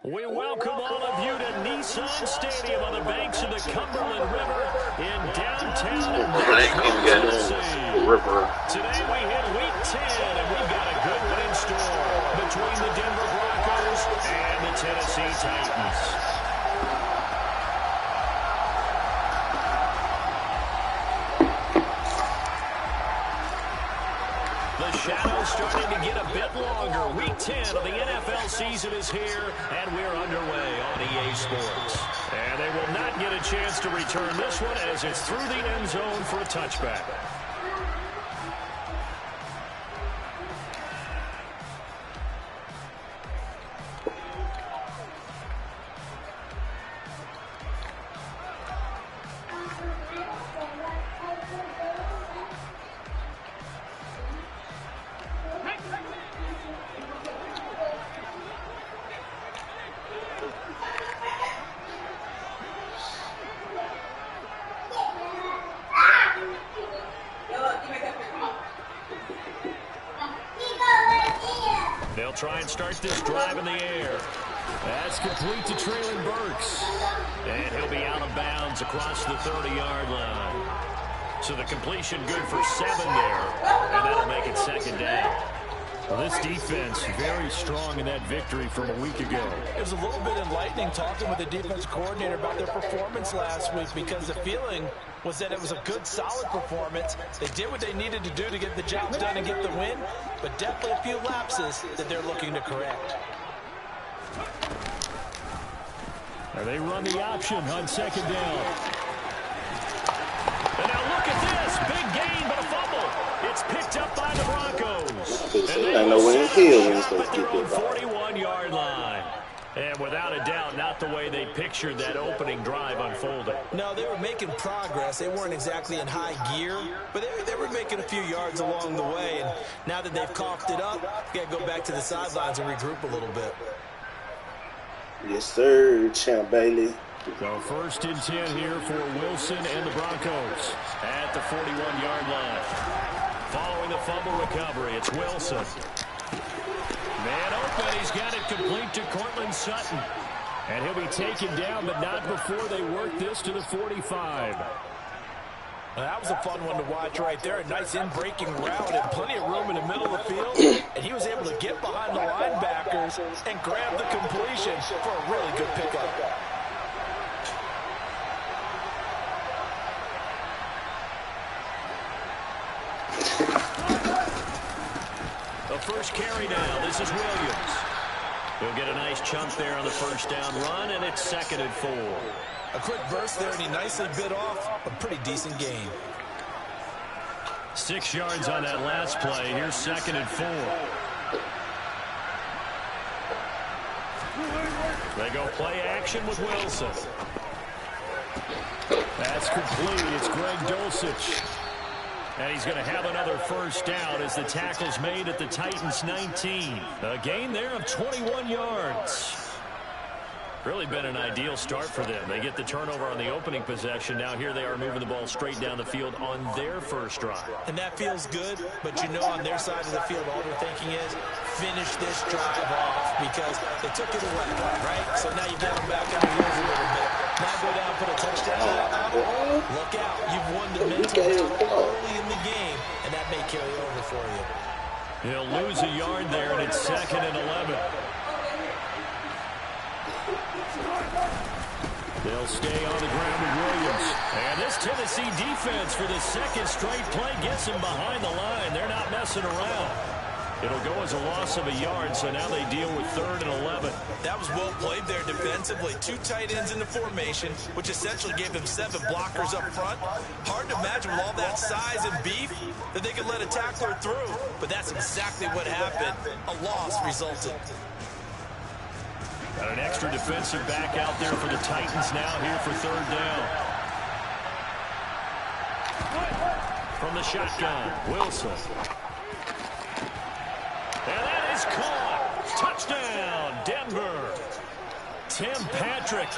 We welcome all of you to Nissan Stadium on the banks of the Cumberland River in downtown Nashville, Tennessee. Today we hit Week 10, and we've got a good one in store between the Denver Broncos and the Tennessee Titans. The shadow's starting to get a bit longer. Week 10 of the NFL season is here, and we're underway on EA Sports. And they will not get a chance to return this one as it's through the end zone for a touchback. They'll try and start this drive in the air. That's complete to Traylon Burks. And he'll be out of bounds across the 30-yard line. So the completion good for 7 there, and that'll make it second down. Well, this defense very strong in that victory from a week ago. It was a little bit enlightening talking with the defense coordinator about their performance last week because the feeling was that it was a good, solid performance. They did what they needed to do to get the job done and get the win, but definitely a few lapses that they're looking to correct. Now they run the option on second down. And now look at this. Big gain, but a fumble. It's picked up by the Broncos. I know when it's here when it's supposed to their get own that 41-yard line. And without a doubt, not the way they pictured that opening drive unfolding. No, they were making progress. They weren't exactly in high gear, but they were making a few yards along the way. And now that they've coughed it up, you got to go back to the sidelines and regroup a little bit. Yes, sir, Champ Bailey. So 1st and 10 here for Wilson and the Broncos at the 41-yard line. Following the fumble recovery, it's Wilson. Man open, he's got it complete to Cortland Sutton. And he'll be taken down, but not before they work this to the 45. That was a fun one to watch right there. A nice in-breaking route and plenty of room in the middle of the field. And he was able to get behind the linebackers and grab the completion for a really good pickup. The first carry now. This is Williams. He'll get a nice chunk there on the first down run, and it's 2nd and 4. A quick burst there, and he nicely bit off a pretty decent gain. 6 yards on that last play. Here's 2nd and 4. They go play action with Wilson. That's complete. It's Greg Dulcich. And he's going to have another first down as the tackle's made at the Titans' 19. A gain there of 21 yards. Really been an ideal start for them. They get the turnover on the opening possession. Now here they are moving the ball straight down the field on their first drive. And that feels good, but you know on their side of the field all they're thinking is finish this drive off because they took it away, right? So now you get them back on the wheels a little bit. Now go down, put a touchdown on it. Look out. You've won the mental early in the game, and that may carry over for you. He'll lose a yard there, and it's 2nd and 11. They'll stay on the ground with Williams. And this Tennessee defense for the 2nd straight play gets him behind the line. They're not messing around. It'll go as a loss of a yard, so now they deal with 3rd and 11. That was well played there defensively. 2 tight ends in the formation, which essentially gave them 7 blockers up front. Hard to imagine with all that size and beef that they could let a tackler through. But that's exactly what happened. A loss resulted. Got an extra defensive back out there for the Titans now here for 3rd down. From the shotgun, Wilson. And that is caught. Touchdown, Denver. Tim Patrick,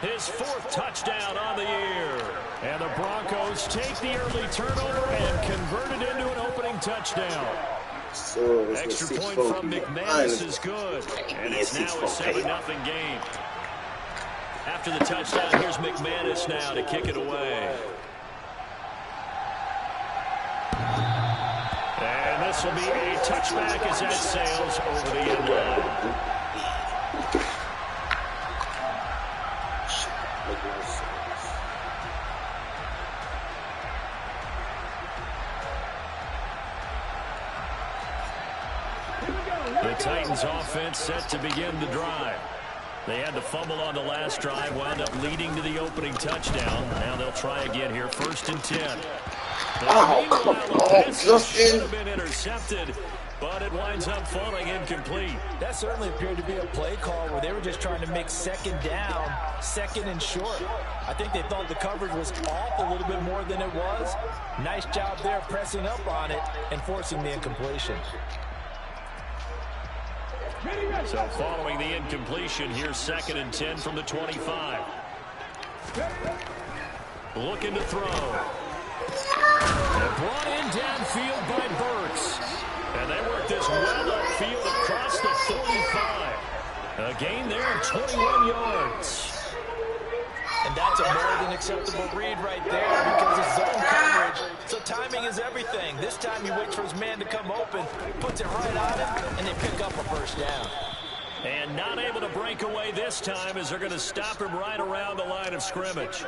his 4th touchdown on the year. And the Broncos take the early turnover and convert it into an opening touchdown. So Extra point from McManus is good. And it's now a 7-0 game. After the touchdown, here's McManus now to kick it away. And this will be a touchback as that sails over the end line. The Titans offense set to begin the drive. They had the fumble on the last drive, wound up leading to the opening touchdown. Now they'll try again here, 1st and 10. Oh, come on, Justin. Should have been intercepted, but it winds up falling incomplete. That certainly appeared to be a play call where they were just trying to make 2nd down, 2nd and short. I think they thought the coverage was off a little bit more than it was. Nice job there pressing up on it and forcing the incompletion. So following the incompletion, here's 2nd and 10 from the 25. Looking to throw. And brought in downfield by Burks. And they work this well upfield across the 45. A gain there of 21 yards. And that's a more than acceptable read right there because it's zone coverage. So timing is everything. This time he waits for his man to come open, puts it right on him, and they pick up a 1st down. And not able to break away this time as they're going to stop him right around the line of scrimmage.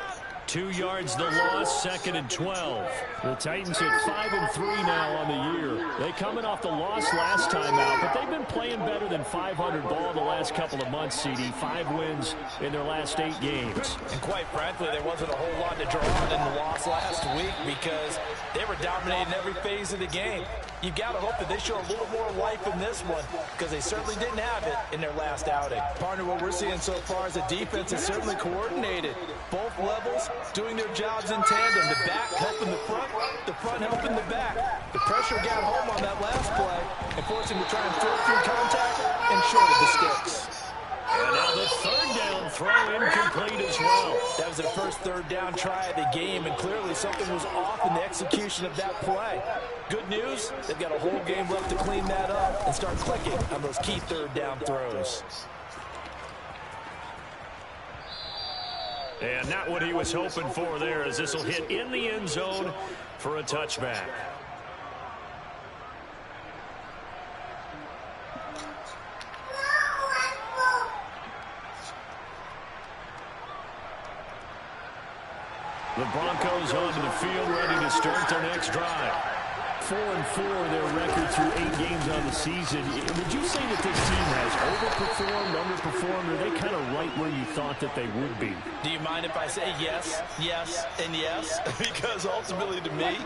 2 yards the loss, 2nd and 12. The Titans at 5-3 now on the year. They coming off the loss last time out, but they've been playing better than 500 ball the last couple of months, CD. 5 wins in their last 8 games. And quite frankly, there wasn't a whole lot to draw on in the loss last week because they were dominating every phase of the game. You've got to hope that they show a little more life in this one because they certainly didn't have it in their last outing. Partner, what we're seeing so far is the defense is certainly coordinated. Both levels doing their jobs in tandem. The back helping the front helping the back. The pressure got home on that last play and forced him to try and throw through contact and shorted the sticks. And now the 3rd down throw incomplete as well. That was their first 3rd down try of the game, and clearly something was off in the execution of that play. Good news, they've got a whole game left to clean that up and start clicking on those key 3rd down throws. And not what he was hoping for there, as this will hit in the end zone for a touchback. The Broncos onto the field, ready to start their next drive. 4-4 their record through 8 games on the season. Would you say that this team has overperformed, underperformed, or are they kind of right where you thought that they would be? Do you mind if I say yes, yes, and yes? Because ultimately to me,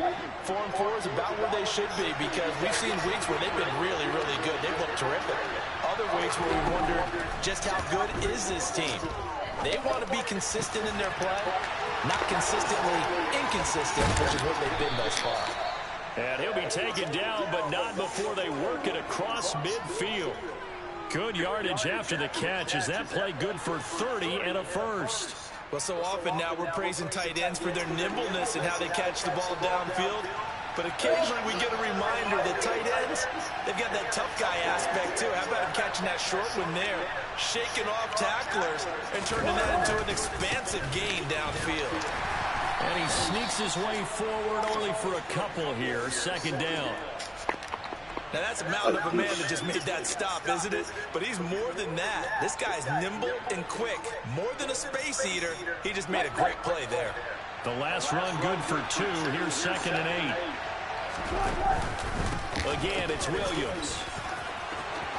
4-4 is about where they should be because we've seen weeks where they've been really, really good. They've looked terrific. Other weeks where we wonder just how good is this team? They want to be consistent in their play, not consistently inconsistent, which is what they've been thus far. And he'll be taken down, but not before they work it across midfield. Good yardage after the catch. Is that play good for 30 and a first? Well, so often now we're praising tight ends for their nimbleness and how they catch the ball downfield. But occasionally we get a reminder that tight ends, they've got that tough guy aspect too. How about him catching that short one there, shaking off tacklers, and turning that into an expansive gain downfield. And he sneaks his way forward only for a couple here. 2nd down. Now that's a mountain of a man that just made that stop, isn't it? But he's more than that. This guy's nimble and quick. More than a space eater. He just made a great play there. The last run good for 2. Here's 2nd and 8. Again, it's Williams.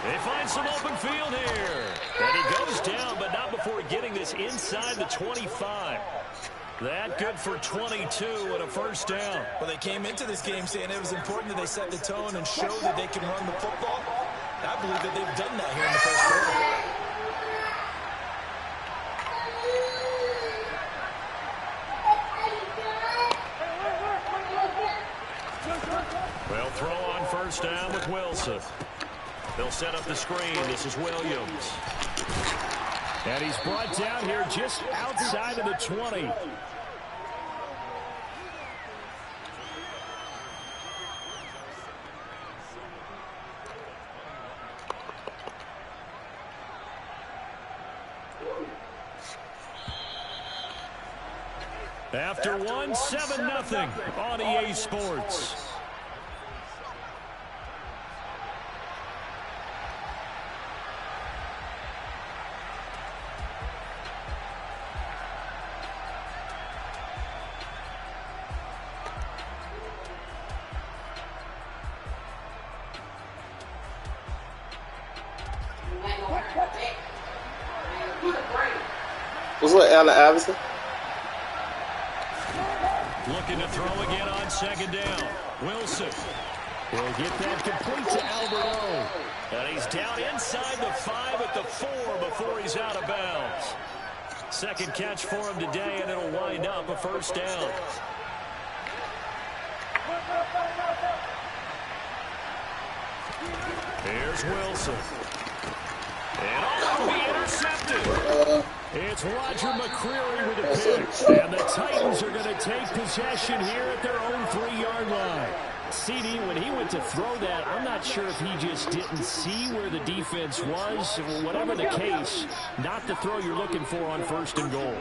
They find some open field here. And he goes down, but not before getting this inside the 25. That good for 22 and a first down. Well, they came into this game saying it was important that they set the tone and show that they can run the football. I believe that they've done that here in the first quarter. Well, throw on first down with Wilson. They'll set up the screen. This is Williams. And he's brought down here just outside of the 20. After one, 7-0 on EA Sports. What's up, Allen Iverson? Looking to throw again on second down. Wilson will get that complete to Alberto. And he's down inside the 5 at the 4 before he's out of bounds. Second catch for him today, and it'll wind up a first down. Here's Wilson. And all will be intercepted. It's Roger McCreary with a pick. And the Titans are going to take possession here at their own 3-yard line. CD, when he went to throw that, I'm not sure if he just didn't see where the defense was. Whatever the case, not the throw you're looking for on 1st and goal.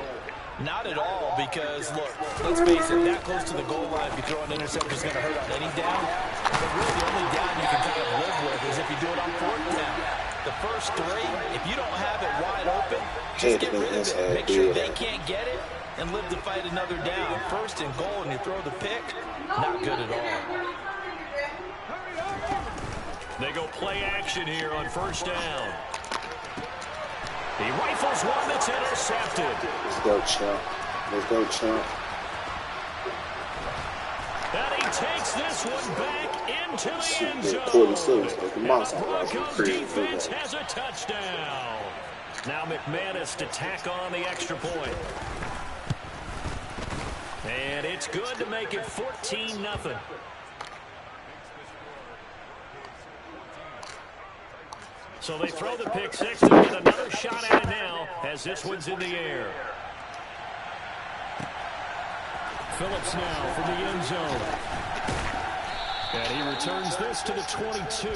Not at all, because, look, let's face it, that close to the goal line, if you throw an interception, is going to hurt on any down. But really, the only down you can kind of live with is if you do it on 4th down. The first 3, if you don't have it wide open, just get rid of it. Make sure they can't get it and live to fight another down. 1st and goal, and you throw the pick, not good at all. They go play action here on 1st down. He rifles one that's intercepted. Let's go, champ. Let's go, champ. And he takes this one back into the end zone. The Bronco defense has a touchdown. Now McManus to tack on the extra point. And it's good to make it 14-0. So they throw the pick 6 and get another shot at it now as this one's in the air. Phillips now from the end zone. And he returns this to the 22.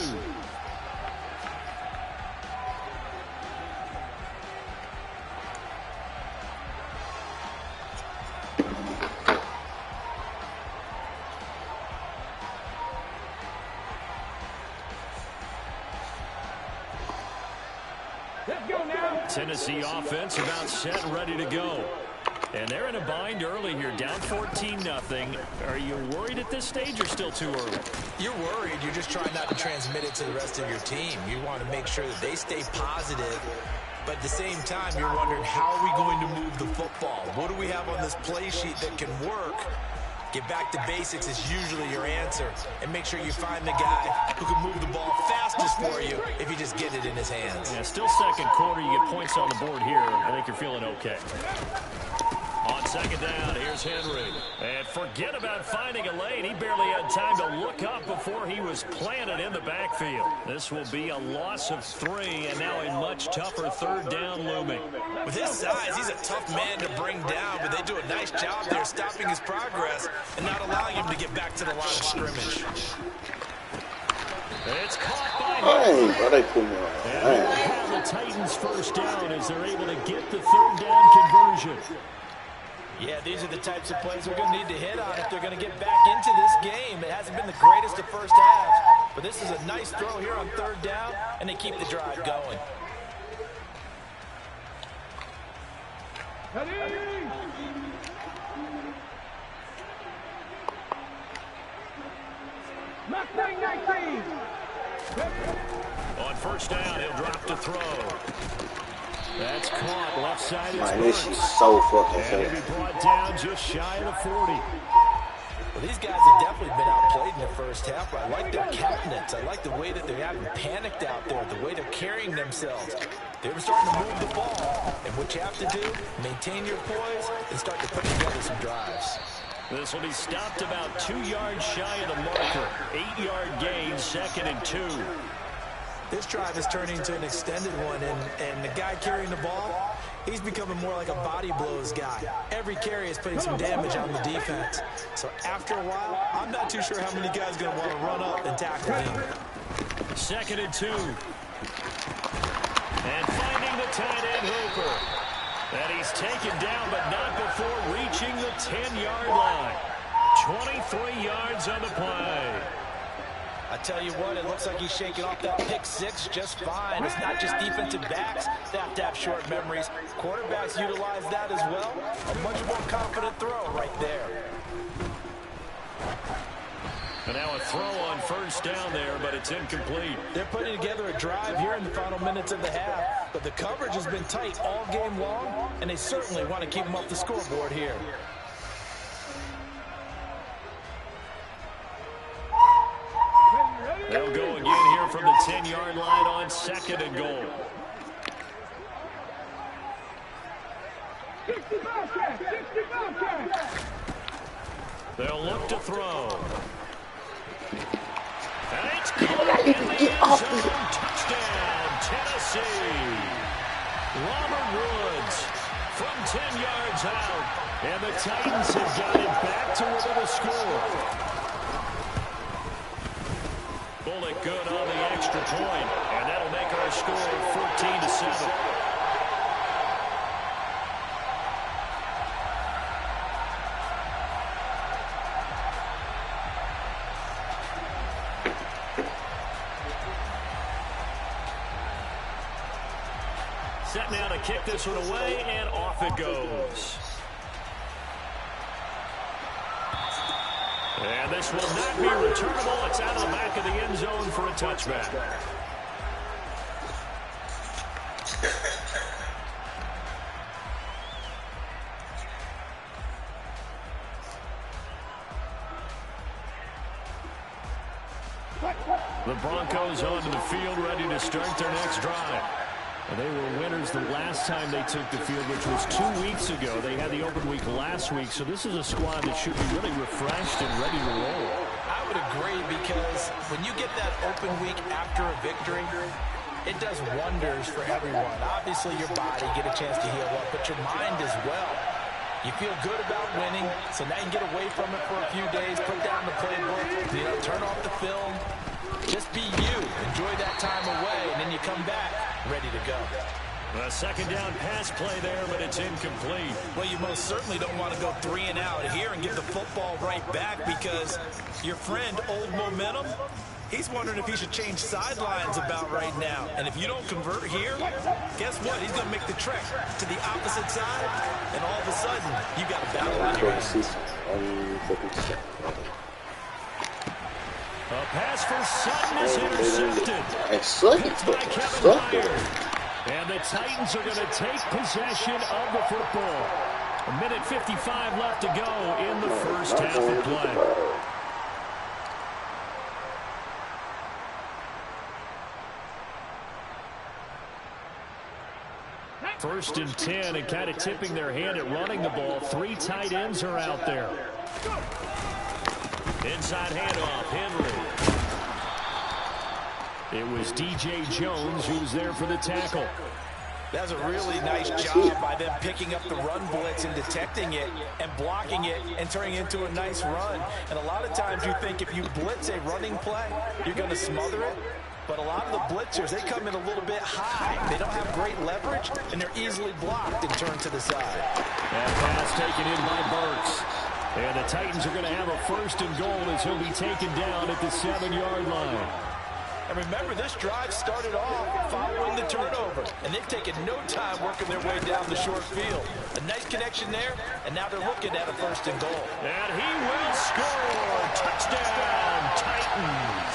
Tennessee offense about set and ready to go. And they're in a bind early here, down 14-0. Are you worried at this stage or still too early? You're worried. You're just trying not to transmit it to the rest of your team. You want to make sure that they stay positive. But at the same time, you're wondering, how are we going to move the football? What do we have on this play sheet that can work? Get back to basics is usually your answer. And make sure you find the guy who can move the ball fastest for you if you just get it in his hands. Yeah, still second quarter. You get points on the board here. I think you're feeling okay. On second down, here's Henry. And forget about finding a lane. He barely had time to look up before he was planted in the backfield. This will be a loss of 3, and now a much tougher 3rd down looming. With his size, he's a tough man to bring down, but they do a nice job there stopping his progress and not allowing him to get back to the line of scrimmage. It's caught by him. Why they put me on? And they will have the Titans 1st down as they're able to get the 3rd down conversion. Yeah, these are the types of plays we're going to need to hit on if they're going to get back into this game. It hasn't been the greatest of first halves, but this is a nice throw here on 3rd down, and they keep the drive going. On 1st down, he'll drop to throw. That's caught left side. Man, this is so fucking fast. And he'll be brought down just shy of the 40. Well, these guys have definitely been outplayed in the first half, but I like their countenance. I like the way that they haven't panicked out there, the way they're carrying themselves. They're starting to move the ball, and what you have to do, maintain your poise and start to put together some drives. This will be stopped about 2 yards shy of the marker. 8-yard gain, 2nd and 2. This drive is turning into an extended one, and the guy carrying the ball, he's becoming more like a body blows guy. Every carry is putting some damage on the defense. So after a while, I'm not too sure how many guys are going to want to run up and tackle him. 2nd and 2. And finding the tight end Hooper. And he's taken down, but not before reaching the 10-yard line. 23 yards on the play. I tell you what, it looks like he's shaking off that pick six just fine. It's not just defensive backs that have to have short memories. Quarterbacks utilize that as well. A much more confident throw right there. And now a throw on first down there, but it's incomplete. They're putting together a drive here in the final minutes of the half, but the coverage has been tight all game long, and they certainly want to keep them off the scoreboard here. They'll go again here from the 10-yard line on 2nd and goal. They'll look to throw. And it's caught in the end zone. Touchdown, Tennessee. Robert Woods from 10 yards out. And the Titans have got it back to within a score. Bullock good on the extra point, and that'll make our score 14-7. Set now to kick this one away, and off it goes. And this will not be returnable. It's out of the back of the end zone for a touchback. The Broncos onto the field, ready to start their next drive. And they were winners the last time they took the field, which was 2 weeks ago. They had the open week last week, so this is a squad that should be really refreshed and ready to roll. I would agree, because when you get that open week after a victory, it does wonders for everyone. Obviously, your body get a chance to heal up, but your mind as well. You feel good about winning, so now you can get away from it for a few days, put down the playbook, turn off the film. Just be you. Enjoy that time away, and then you come back ready to go. A second down pass play there, but it's incomplete. Well, you most certainly don't want to go 3 and out here and give the football right back, because your friend, Old Momentum, he's wondering if he should change sidelines about right now. And if you don't convert here, guess what? He's going to make the trek to the opposite side, and all of a sudden, you got a battle on your hands. A pass for Sutton is intercepted. Picked by Kevin Byard. And the Titans are going to take possession of the football. 1:55 left to go in the first half of play. First and 10, and kind of tipping their hand at running the ball. 3 tight ends are out there. Inside handoff, Henry. It was DJ Jones who was there for the tackle. That's a really nice job by them picking up the run blitz and detecting it and blocking it and turning it into a nice run. And a lot of times you think if you blitz a running play, you're going to smother it. But a lot of the blitzers, they come in a little bit high. They don't have great leverage, and they're easily blocked and turned to the side. That pass taken in by Burks. And the Titans are going to have a first and goal as he'll be taken down at the 7-yard line. And remember, this drive started off following the turnover, and they've taken no time working their way down the short field. A nice connection there, and now they're looking at a first and goal. And he will score. Touchdown, Titans.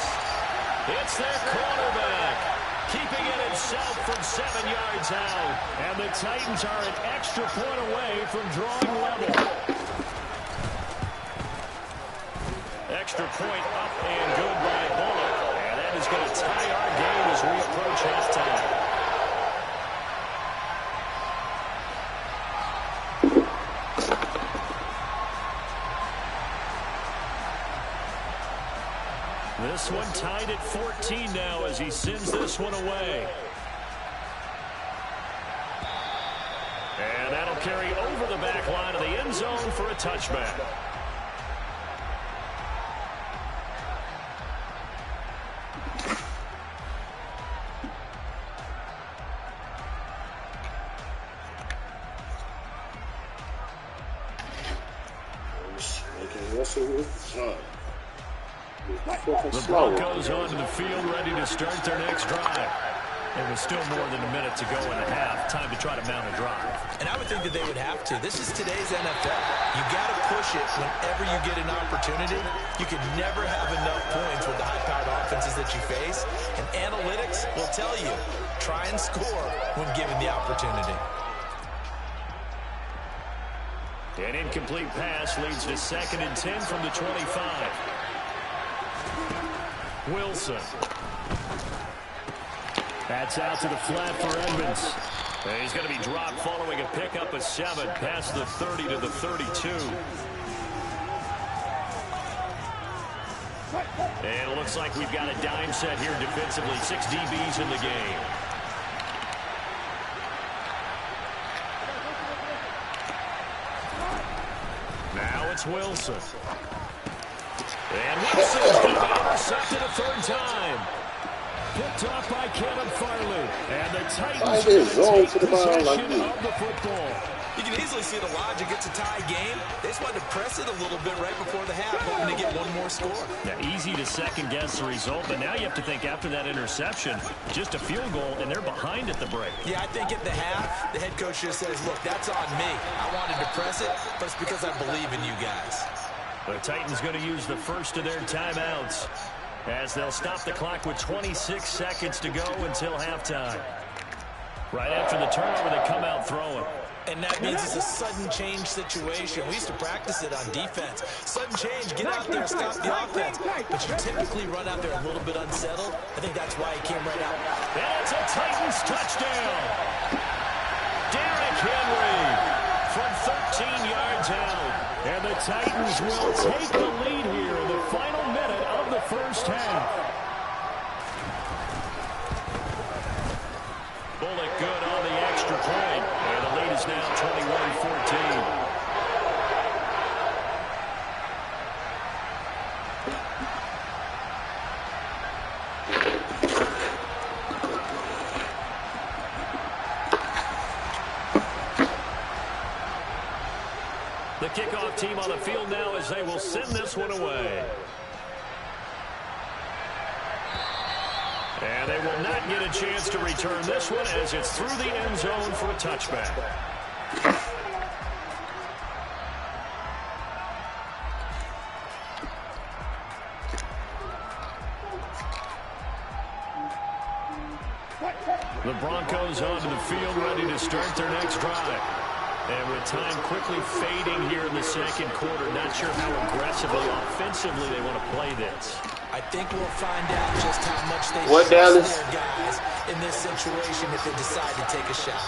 It's their quarterback, keeping it himself from 7 yards out. And the Titans are an extra point away from drawing level. Extra point up and good by Bullock. And that is going to tie our game as we approach halftime. This one tied at 14 now as he sends this one away. And that'll carry over the back line of the end zone for a touchback. so it's The Broncos onto the field, ready to start their next drive. There was still more than a minute to go in the half. Time to try to mount a drive. And I would think that they would have to. This is today's NFL. You got to push it whenever you get an opportunity. You can never have enough points with the high-powered offenses that you face. And analytics will tell you, try and score when given the opportunity. An incomplete pass leads to 2nd and 10 from the 25. Wilson. That's out to the flat for Edmonds. And he's going to be dropped following a pickup of 7 past the 30 to the 32. And it looks like we've got a dime set here defensively. 6 DBs in the game. Now it's Wilson. And Wilson's going to be intercepted a 3rd time. Picked off by Kevin Farley. And the Titans take possession of the football. You can easily see the logic. It's a tie game. They just wanted to press it a little bit right before the half, hoping to get one more score. Yeah, easy to second-guess the result, but now you have to think after that interception, just a field goal, and they're behind at the break. Yeah, I think at the half, the head coach just says, look, that's on me. I wanted to press it, but it's because I believe in you guys. The Titans going to use the first of their timeouts as they'll stop the clock with 26 seconds to go until halftime. Right after the turnover, they come out throwing. And that means it's a sudden change situation. We used to practice it on defense. Sudden change, get out there, stop the offense. But you typically run out there a little bit unsettled. I think that's why he came right out. That's a Titans touchdown. Derrick Henry from 13 yards out. And the Titans will take the lead here in the final minute of the first half. Bullock good on the extra point. And the lead is now 21-14. The kickoff team on the field now as they will send this one away. And they will not get a chance to return this one as it's through the end zone for a touchback. The Broncos onto the field ready to start their next drive. And with time quickly fading here in the second quarter, not sure how aggressively, offensively they want to play this. I think we'll find out just how much they What, trust Dallas? their guys in this situation if they decide to take a shot.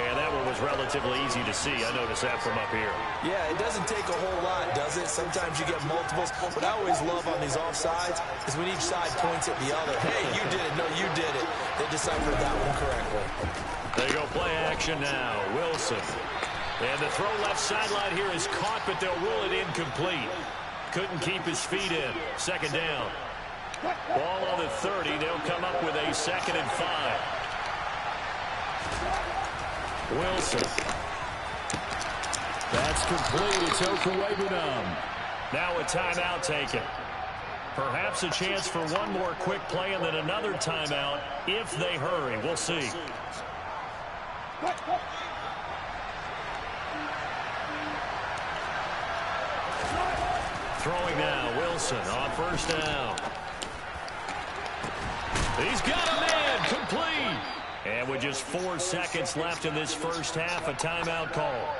And that one was relatively easy to see. I noticed that from up here. Yeah, it doesn't take a whole lot, does it? Sometimes you get multiples. What I always love on these offsides is when each side points at the other. Hey, you did it. No, you did it. They deciphered that one correctly. They go play action now. Wilson. And the throw left sideline here is caught, but they'll rule it incomplete. Couldn't keep his feet in. 2nd down. Ball on the 30. They'll come up with a 2nd and 5. Wilson. That's complete. It's Okuwebunam. Now a timeout taken. Perhaps a chance for one more quick play and then another timeout if they hurry. We'll see. Throwing now, Wilson on 1st down. He's got a man, complete. And with just 4 seconds left in this first half, a timeout call.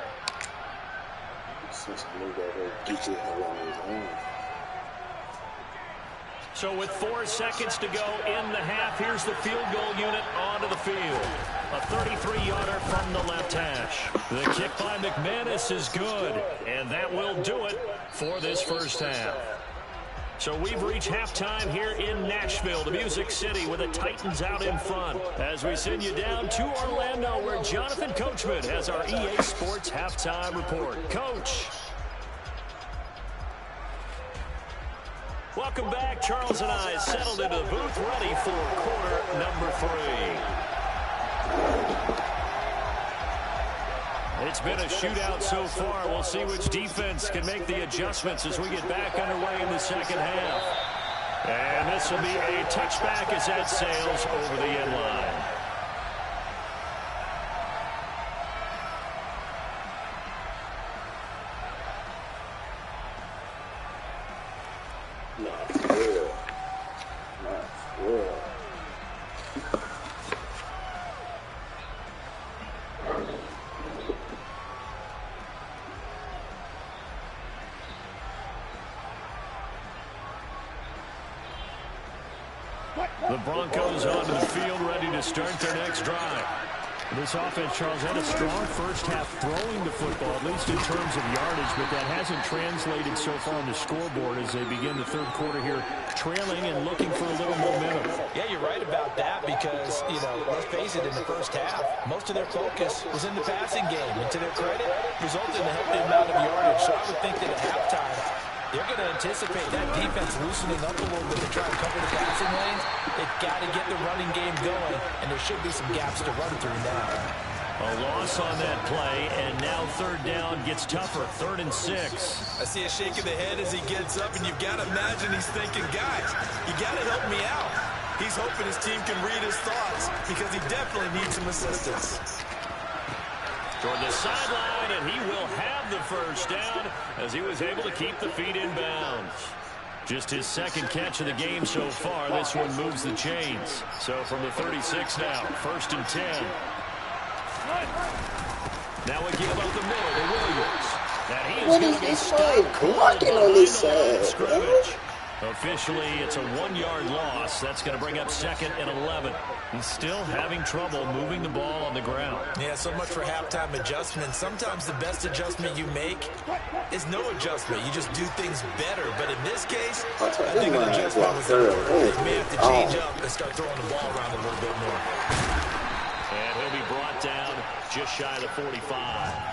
So with 4 seconds to go in the half, here's the field goal unit onto the field. A 33-yarder from the left hash. The kick by McManus is good, and that will do it for this first half. So we've reached halftime here in Nashville, the Music City, with the Titans out in front. As we send you down to Orlando, where Jonathan Coachman has our EA Sports halftime report. Coach. Welcome back. Charles and I settled into the booth, ready for quarter number 3. It's been a shootout so far. We'll see which defense can make the adjustments as we get back underway in the second half. And this will be a touchback as that sails over the end line. Not good. Not good. The Broncos onto the field, ready to start their next drive. This offense, Charles, had a strong first half throwing the football, at least in terms of yardage, but that hasn't translated so far on the scoreboard as they begin the third quarter here, trailing and looking for a little momentum. Yeah, you're right about that because, you know, let's face it, in the first half, most of their focus was in the passing game. And to their credit, resulted in a healthy amount of yardage. So I would think that at halftime, they're going to anticipate that defense loosening up a little bit to try and cover the passing lanes. They've got to get the running game going, and there should be some gaps to run through now. A loss on that play, and now third down gets tougher, 3rd and 6. I see a shake of the head as he gets up, and you've got to imagine he's thinking, guys, you got to help me out. He's hoping his team can read his thoughts because he definitely needs some assistance. Toward the sideline, and he will have the first down as he was able to keep the feet in bounds. Just his second catch of the game so far. This one moves the chains. So from the 36 now, 1st and 10. Now we give up the middle to Williams. And he is going to be stopped blocking on this side? scrimmage. Officially, it's a 1-yard loss. That's going to bring up 2nd and 11. He's still having trouble moving the ball on the ground. Yeah, so much for halftime adjustments. Sometimes the best adjustment you make is no adjustment. You just do things better. But in this case, I think an adjustment was there. They may have to change up and start throwing the ball around a little bit more. And he'll be brought down just shy of the 45.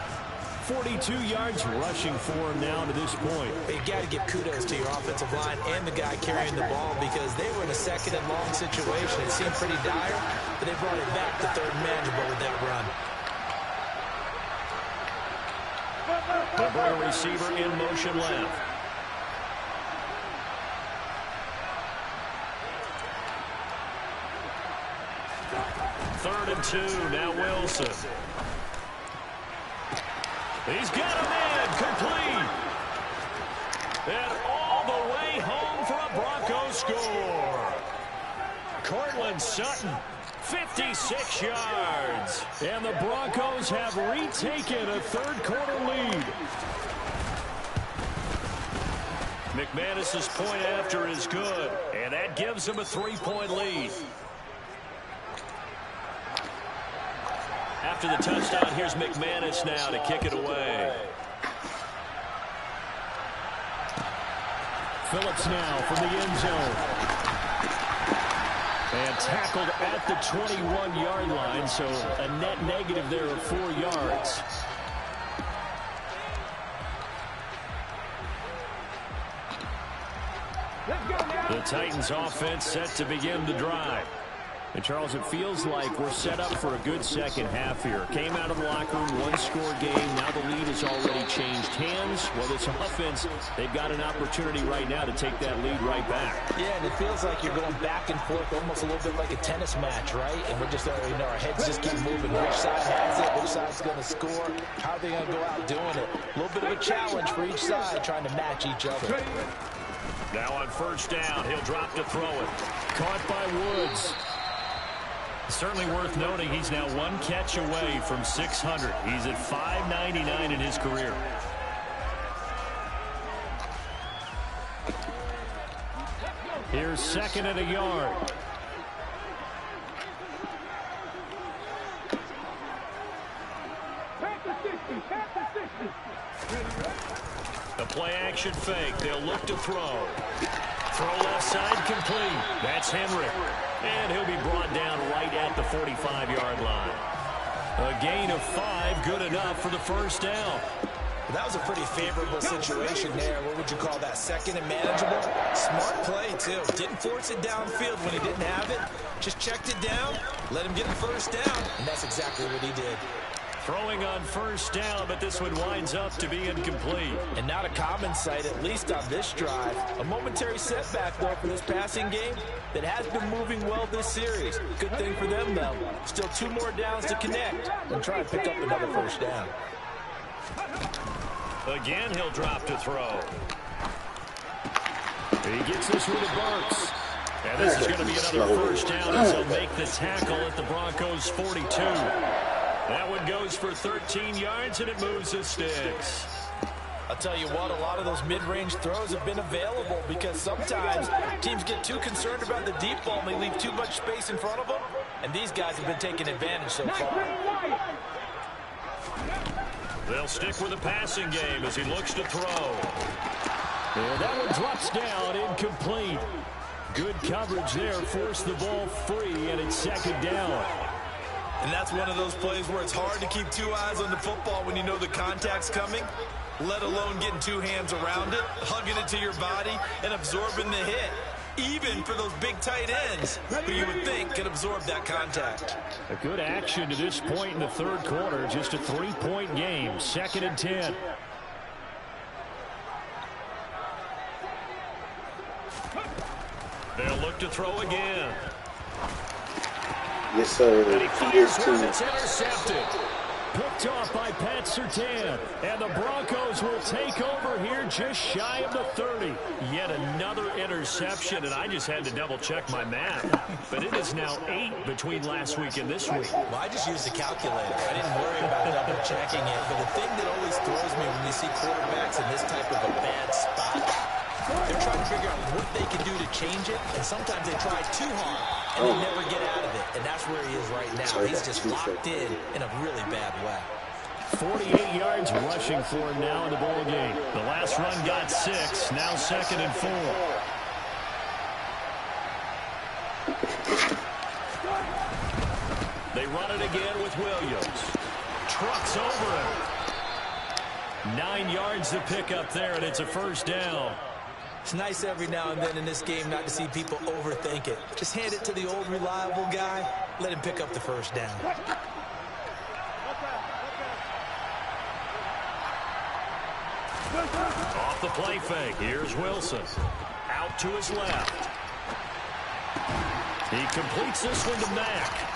42 yards rushing for him now to this point. You got to give kudos to your offensive line and the guy carrying the ball because they were in a 2nd and long situation. It seemed pretty dire, but they brought it back to 3rd and manageable with that run. They bring a receiver in motion left. Third and 2, now Wilson. He's got a man complete. And all the way home for a Bronco score. Cortland Sutton, 56 yards. And the Broncos have retaken a third quarter lead. McManus's point after is good. And that gives him a 3-point lead. After the touchdown, here's McManus now to kick it away. Phillips now from the end zone. And tackled at the 21-yard line, so a net negative there of 4 yards. The Titans offense set to begin the drive. And, Charles, it feels like we're set up for a good second half here. Came out of the locker room, 1-score game. Now the lead has already changed hands. Well, this offense, they've got an opportunity right now to take that lead right back. Yeah, and it feels like you're going back and forth almost a little bit like a tennis match, right? And we're just, you know, our heads just keep moving. Which side has it? Which side's going to score? How are they going to go out doing it? A little bit of a challenge for each side, trying to match each other. Now on first down, he'll drop to throw it. Caught by Woods. Certainly worth noting he's now 1 catch away from 600. He's at 599 in his career. Here's 2nd and a yard. The play action fake. They'll look to throw. Throw left side complete. That's Henry. And he'll be brought down right at the 45-yard line. A gain of 5, good enough for the first down. That was a pretty favorable situation there. What would you call that? 2nd and manageable? Smart play, too. Didn't force it downfield when he didn't have it. Just checked it down, let him get the first down, and that's exactly what he did. Throwing on first down, but this one winds up to be incomplete. And not a common sight, at least on this drive. A momentary setback, though, for this passing game that has been moving well this series. Good thing for them, though. Still 2 more downs to connect and try and pick up another first down. Again, he'll drop to throw. He gets this one to Burks. And this is going to be another first down as he'll make the tackle at the Broncos' 42. That one goes for 13 yards, and it moves the sticks. I'll tell you what, a lot of those mid-range throws have been available because sometimes teams get too concerned about the deep ball and they leave too much space in front of them, and these guys have been taking advantage so far. They'll stick with the passing game as he looks to throw. And that one drops down, incomplete. Good coverage there, forced the ball free, and it's second down. And that's one of those plays where it's hard to keep 2 eyes on the football when you know the contact's coming, let alone getting 2 hands around it, hugging it to your body, and absorbing the hit. Even for those big tight ends who you would think can absorb that contact. A good action to this point in the third quarter. Just a 3-point game. 2nd and 10. They'll look to throw again. Yes, sir. And he fires one. It's intercepted. Picked off by Pat Surtain. And the Broncos will take over here just shy of the 30. Yet another interception, and I just had to double-check my math. But it is now 8 between last week and this week. Well, I just used the calculator. I didn't worry about double-checking it. But the thing that always throws me when you see quarterbacks in this type of a bad spot, they're trying to figure out what they can do to change it, and sometimes they try too hard, and they never get out of it, and that's where he is right now. He's just locked in a really bad way. 48 yards rushing for him now in the ball game. The last run got 6, now 2nd and 4. They run it again with Williams. Trucks over him. 9 yards to pick up there, and it's a first down. It's nice every now and then in this game not to see people overthink it. Just hand it to the old reliable guy. Let him pick up the first down. Off the play fake. Here's Wilson. Out to his left. He completes this one to Mack.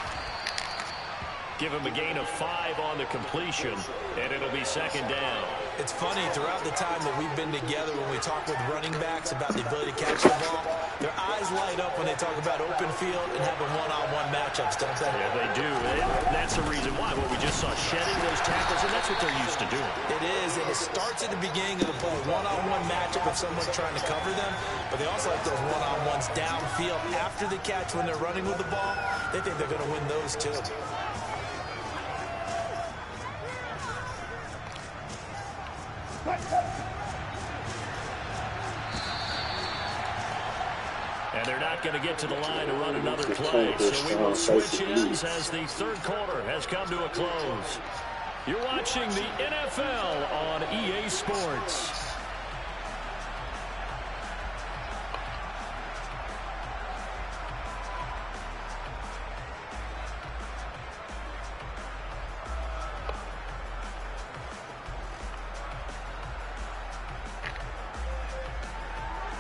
Give him a gain of 5 on the completion, and it'll be 2nd down. It's funny, throughout the time that we've been together, when we talk with running backs about the ability to catch the ball, their eyes light up when they talk about open field and having one-on-one matchups, don't they? Yeah, they do. That's the reason why. What we just saw, shedding those tackles, and that's what they're used to doing. It is, and it starts at the beginning of the play. One-on-one matchup with someone trying to cover them, but they also like those one-on-ones downfield after the catch when they're running with the ball. They think they're going to win those, too. And they're not going to get to the line to run another play, so we will switch ends as the third quarter has come to a close. You're watching the NFL on EA Sports.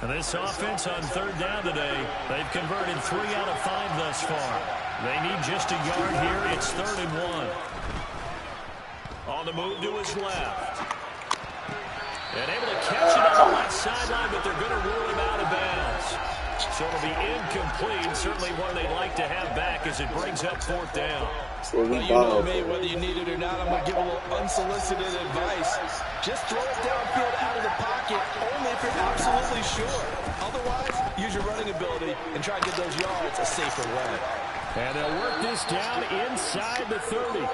And this offense on third down today, they've converted 3 out of 5 thus far. They need just a yard here. It's 3rd and 1. On the move to his left. And able to catch it on the left sideline, but they're going to rule him out of bounds. So it'll be incomplete. Certainly one they'd like to have back as it brings up 4th down. Well, you know me, whether you need it or not, I'm going to give a little unsolicited advice. Just throw it downfield out of the pocket, only if you're absolutely sure. Otherwise, use your running ability and try to get those yards a safer way. And they'll work this down inside the 30.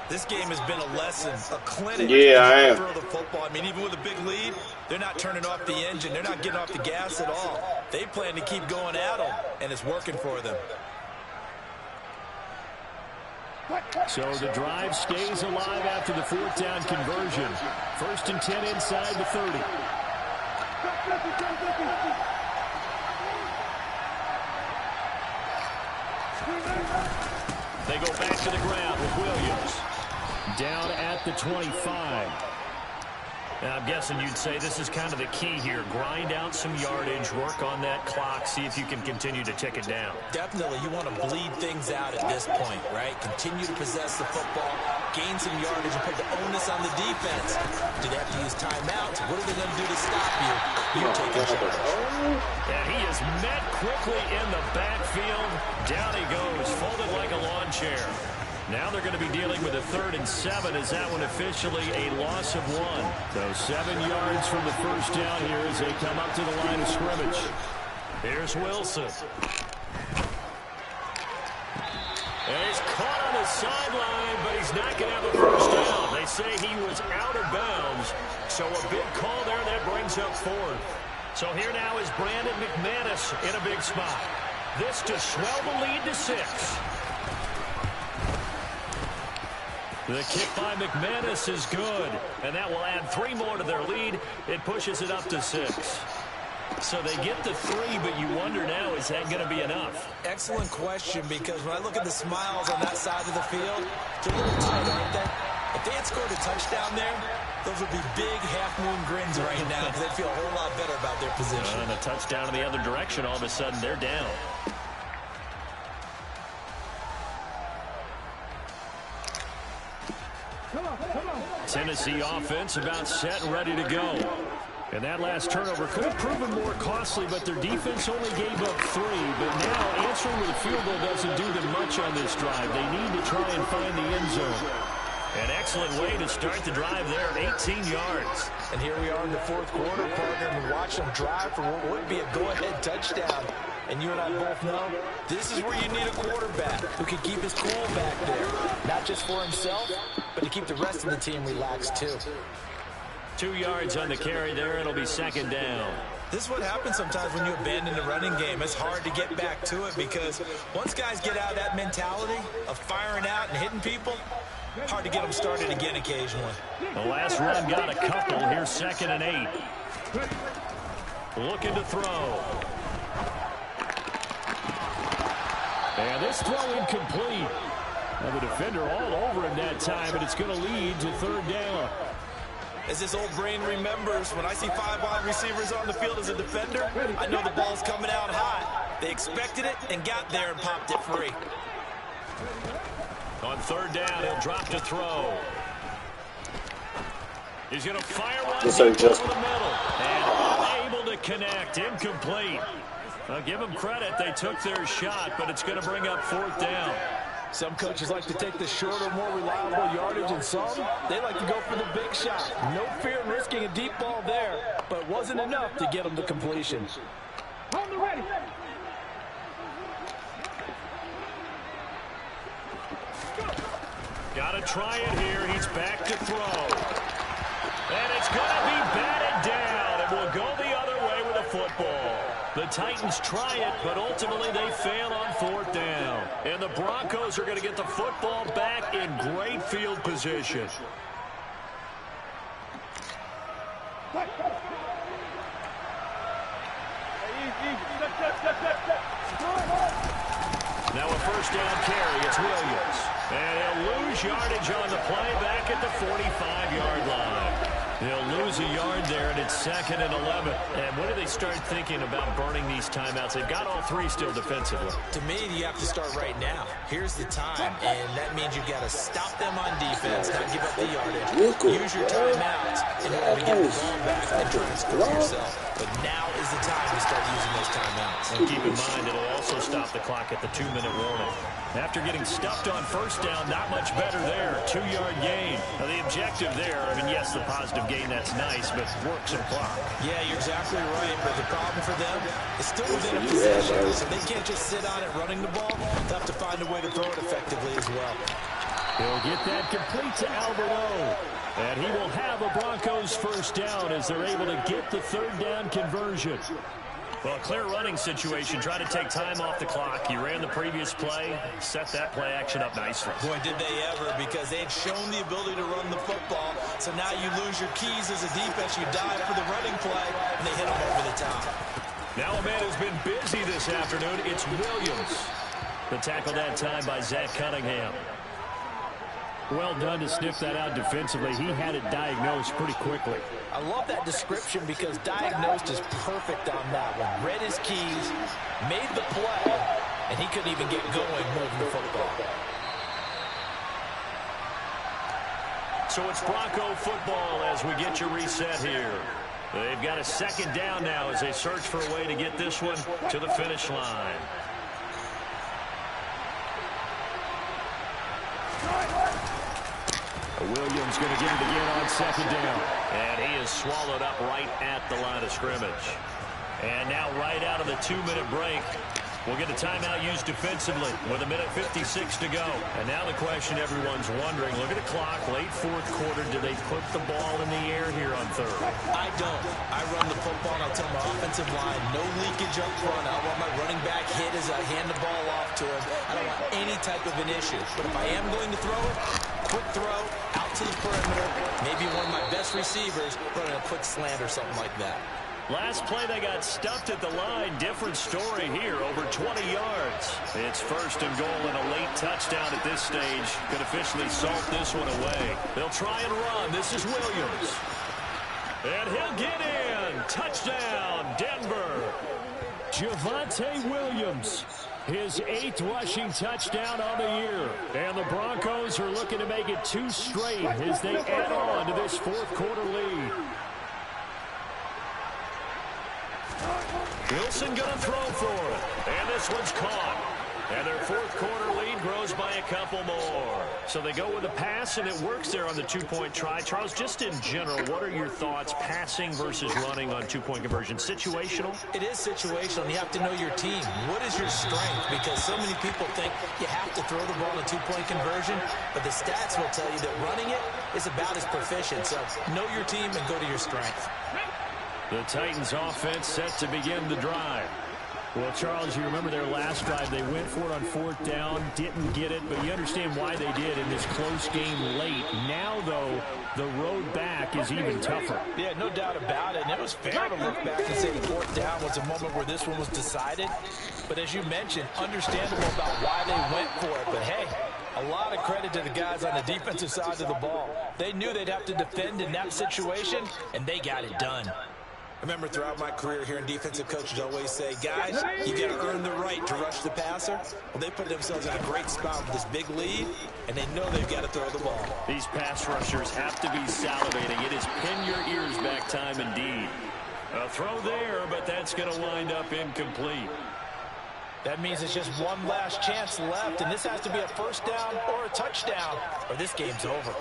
This game has been a lesson, a clinic. Yeah, I am. Throw the football. I mean, even with a big lead, they're not turning off the engine. They're not getting off the gas at all. They plan to keep going at them, and it's working for them. So the drive stays alive after the 4th down conversion. 1st and 10 inside the 30. They go back to the ground with Williams. Down at the 25. Now, I'm guessing you'd say this is kind of the key here. Grind out some yardage, work on that clock, see if you can continue to tick it down. Definitely, you want to bleed things out at this point, right? Continue to possess the football, gain some yardage, and put the onus on the defense. Do they have to use timeouts? What are they going to do to stop you? You're taking charge. And he is met quickly in the backfield. Down he goes, folded like a lawn chair. Now they're going to be dealing with a 3rd and 7. Is that one officially a loss of 1? So 7 yards from the first down here as they come up to the line of scrimmage. Here's Wilson. And he's caught on the sideline, but he's not going to have a first down. They say he was out of bounds. So a big call there that brings up 4th. So here now is Brandon McManus in a big spot. This to swell the lead to 6. The kick by McManus is good, and that will add 3 more to their lead. It pushes it up to 6. So they get the 3, but you wonder now, is that going to be enough? Excellent question, because when I look at the smiles on that side of the field, they're a little tight, aren't they? If they had scored a touchdown there, those would be big half-moon grins right now because they'd feel a whole lot better about their position. And a touchdown in the other direction, all of a sudden they're down. Tennessee offense about set and ready to go. And that last turnover could have proven more costly, but their defense only gave up 3. But now answering with a field goal doesn't do them much on this drive. They need to try and find the end zone. An excellent way to start the drive there, 18 yards. And here we are in the 4th quarter, partner, and watch them drive for what would be a go-ahead touchdown. And you and I both know this is where you need a quarterback who can keep his cool back there. Not just for himself, but to keep the rest of the team relaxed too. 2 yards on the carry there. It'll be 2nd down. This is what happens sometimes when you abandon the running game. It's hard to get back to it because once guys get out of that mentality of firing out and hitting people, hard to get them started again occasionally. The last run got a couple. Here's 2nd and 8. Looking to throw. And this throw incomplete. Now the defender all over him that time, and it's going to lead to 3rd down. As this old brain remembers, when I see 5 wide receivers on the field as a defender, I know the ball's coming out hot. They expected it and got there and popped it free. On 3rd down, he'll drop to throw. He's going to fire one just over the middle. And unable to connect. Incomplete. I'll give them credit. They took their shot, but it's going to bring up 4th down. Some coaches like to take the shorter, more reliable yardage, and some, they like to go for the big shot. No fear in risking a deep ball there, but wasn't enough to get them to completion. On the ready. Got to try it here. He's back to throw. And it's going to be batted down. It will go the other way with a football. The Titans try it, but ultimately they fail on 4th down. And the Broncos are going to get the football back in great field position. Now a 1st down carry. It's Williams. And he'll lose yardage on the play back at the 45-yard line. They'll lose a yard there, and it's 2nd and 11. And when do they start thinking about burning these timeouts? They've got all 3 still defensively. To me, you have to start right now. Here's the time, and that means you've got to stop them on defense, not give up the yardage. Use your timeouts in order to get the ball back and try and score yourself. But now is the time to start using those timeouts. And keep in mind, it'll also stop the clock at the 2-minute warning. After getting stuffed on 1st down, not much better there. 2-yard gain. Now, the objective there, I mean, yes, the positive gain, that's nice, but work some clock. Yeah, you're exactly right, but the problem for them is still within a possession, so they can't just sit on it running the ball. They'll have to find a way to throw it effectively as well. He'll get that complete to Alberto. And he will have a Broncos 1st down as they're able to get the 3rd down conversion. Well, a clear running situation. Try to take time off the clock. You ran the previous play, set that play action up nicely. Boy, did they ever, because they had shown the ability to run the football. So now you lose your keys as a defense. You dive for the running play, and they hit them over the top. Now a man who's been busy this afternoon. It's Williams. The tackle that time by Zach Cunningham. Well done to sniff that out defensively. He had it diagnosed pretty quickly. I love that description because diagnosed is perfect on that one. Read his keys, made the play, and he couldn't even get going moving the football. So it's Bronco football as we get you reset here. They've got a second down now as they search for a way to get this one to the finish line. Williams going to get it again on second down. And he is swallowed up right at the line of scrimmage. And now right out of the 2-minute break, we'll get a timeout used defensively with 1:56 to go. And now the question everyone's wondering, look at the clock, late fourth quarter, do they put the ball in the air here on third? I don't. I run the football and I'll tell my offensive line, no leakage up front. I want my running back hit as I hand the ball off to him. I don't want any type of an issue. But if I am going to throw it, quick throw, out to the perimeter, maybe one of my best receivers running a quick slant or something like that. Last play, they got stuffed at the line. Different story here, over 20 yards. It's first and goal and a late touchdown at this stage. Could officially salt this one away. They'll try and run. This is Williams. And he'll get in. Touchdown, Denver. Javonte Williams, his 8th rushing touchdown on the year. And the Broncos are looking to make it 2 straight as they add on to this fourth quarter lead. Wilson going to throw for it. And this one's caught. And their fourth quarter lead grows by a couple more. So they go with a pass, and it works there on the 2-point try. Charles, just in general, what are your thoughts passing versus running on 2-point conversion? Situational? It is situational, and you have to know your team. What is your strength? Because so many people think you have to throw the ball in a 2-point conversion, but the stats will tell you that running it is about as proficient. So know your team and go to your strength. The Titans offense set to begin the drive. Well, Charles, you remember their last drive. They went for it on 4th down, didn't get it, but you understand why they did in this close game late. Now, though, the road back is even tougher. Yeah, no doubt about it. And it was fair to look back and say the 4th down was a moment where this one was decided. But as you mentioned, understandable about why they went for it. But, hey, a lot of credit to the guys on the defensive side of the ball. They knew they'd have to defend in that situation, and they got it done. I remember throughout my career hearing defensive coaches always say, guys, you got to earn the right to rush the passer. Well, they put themselves in a great spot with this big lead, and they know they've got to throw the ball. These pass rushers have to be salivating. It is pin your ears back time indeed. A throw there, but that's going to wind up incomplete. That means it's just one last chance left, and this has to be a first down or a touchdown, or this game's over.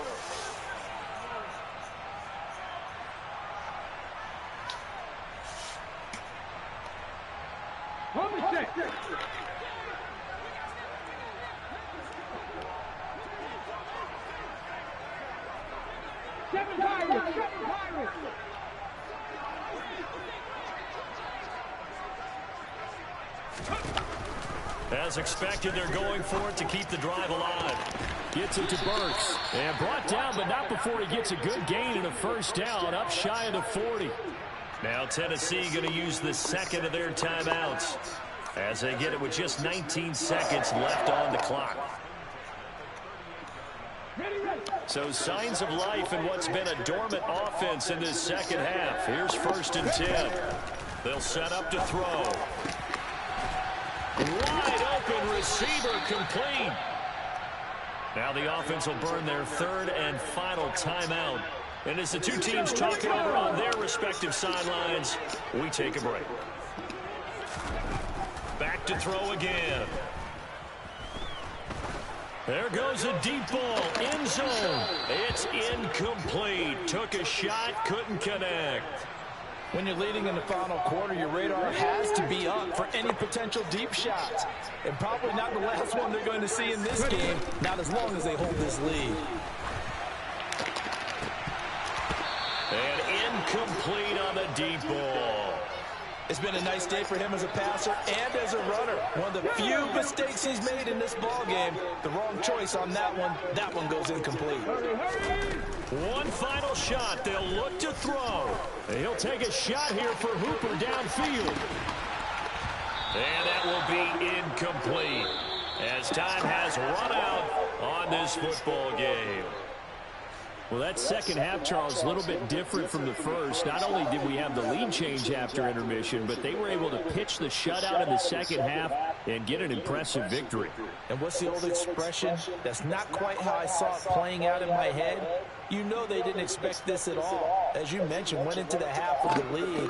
As expected, they're going for it to keep the drive alive. Gets it to Burks. And brought down, but not before he gets a good gain and a first down, up shy of the 40. Now Tennessee going to use the second of their timeouts as they get it with just 19 seconds left on the clock. So signs of life in what's been a dormant offense in this second half. Here's 1st and 10. They'll set up to throw. Wide open receiver complete. Now the offense will burn their 3rd and final timeout. And as the two teams talk it over on their respective sidelines, we take a break. Back to throw again. There goes a deep ball, end zone. It's incomplete. Took a shot, couldn't connect. When you're leading in the final quarter, your radar has to be up for any potential deep shots. And probably not the last one they're going to see in this game, not as long as they hold this lead. And incomplete on the deep ball. It's been a nice day for him as a passer and as a runner. One of the few mistakes he's made in this ball game. The wrong choice on that one. That one goes incomplete. One final shot. They'll look to throw. He'll take a shot here for Hooper downfield. And that will be incomplete as time has run out on this football game. Well, that second half, Charles, a little bit different from the first. Not only did we have the lead change after intermission, but they were able to pitch the shutout in the second half and get an impressive victory. And what's the old expression? That's not quite how I saw it playing out in my head. You know they didn't expect this at all. As you mentioned, went into the half with the lead.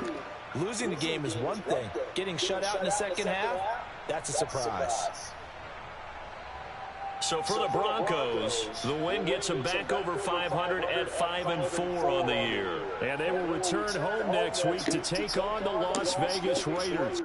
Losing the game is one thing. Getting shut out in the second half, that's a surprise. So for the Broncos, the win gets them back over 500 at 5-4 on the year. And they will return home next week to take on the Las Vegas Raiders.